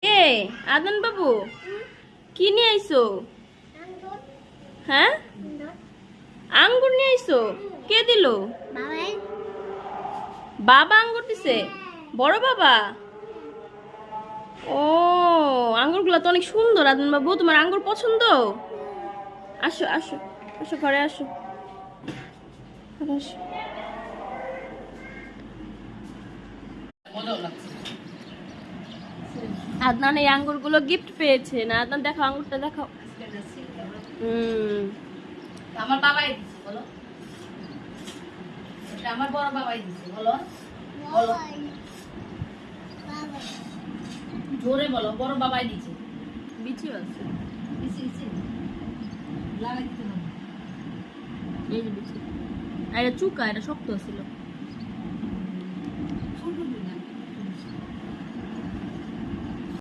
এ আদন বাবু কি নিয়ে আইছো? হ্যাঁ, আঙ্গুর নিয়ে আইছো? কে দিল? বাবা আঙ্গুর দিছে? বড় বাবা? ও, আঙ্গুরগুলো তো অনেক সুন্দর। আদন বাবু, তোমার আঙ্গুর পছন্দ? আসো আসো আসো, ঘরে আসো, ঘরে আসো। আদনান এই আঙ্গুরগুলো গিফট পেয়েছে না? আদনান দেখো, আঙ্গুরটা দেখো। হুম, আমার বাবাই দিছে, বলো। এটা আমার বড় বাবাই দিছে, বলো। বলো, জোরে বলো, বড় বাবাই দিছে। বিচিও আছে। দিছি দিছি, লাগাই দিতে হবে। এই যে বিচি, আর এটা চুকা, এটা শক্ত ছিল।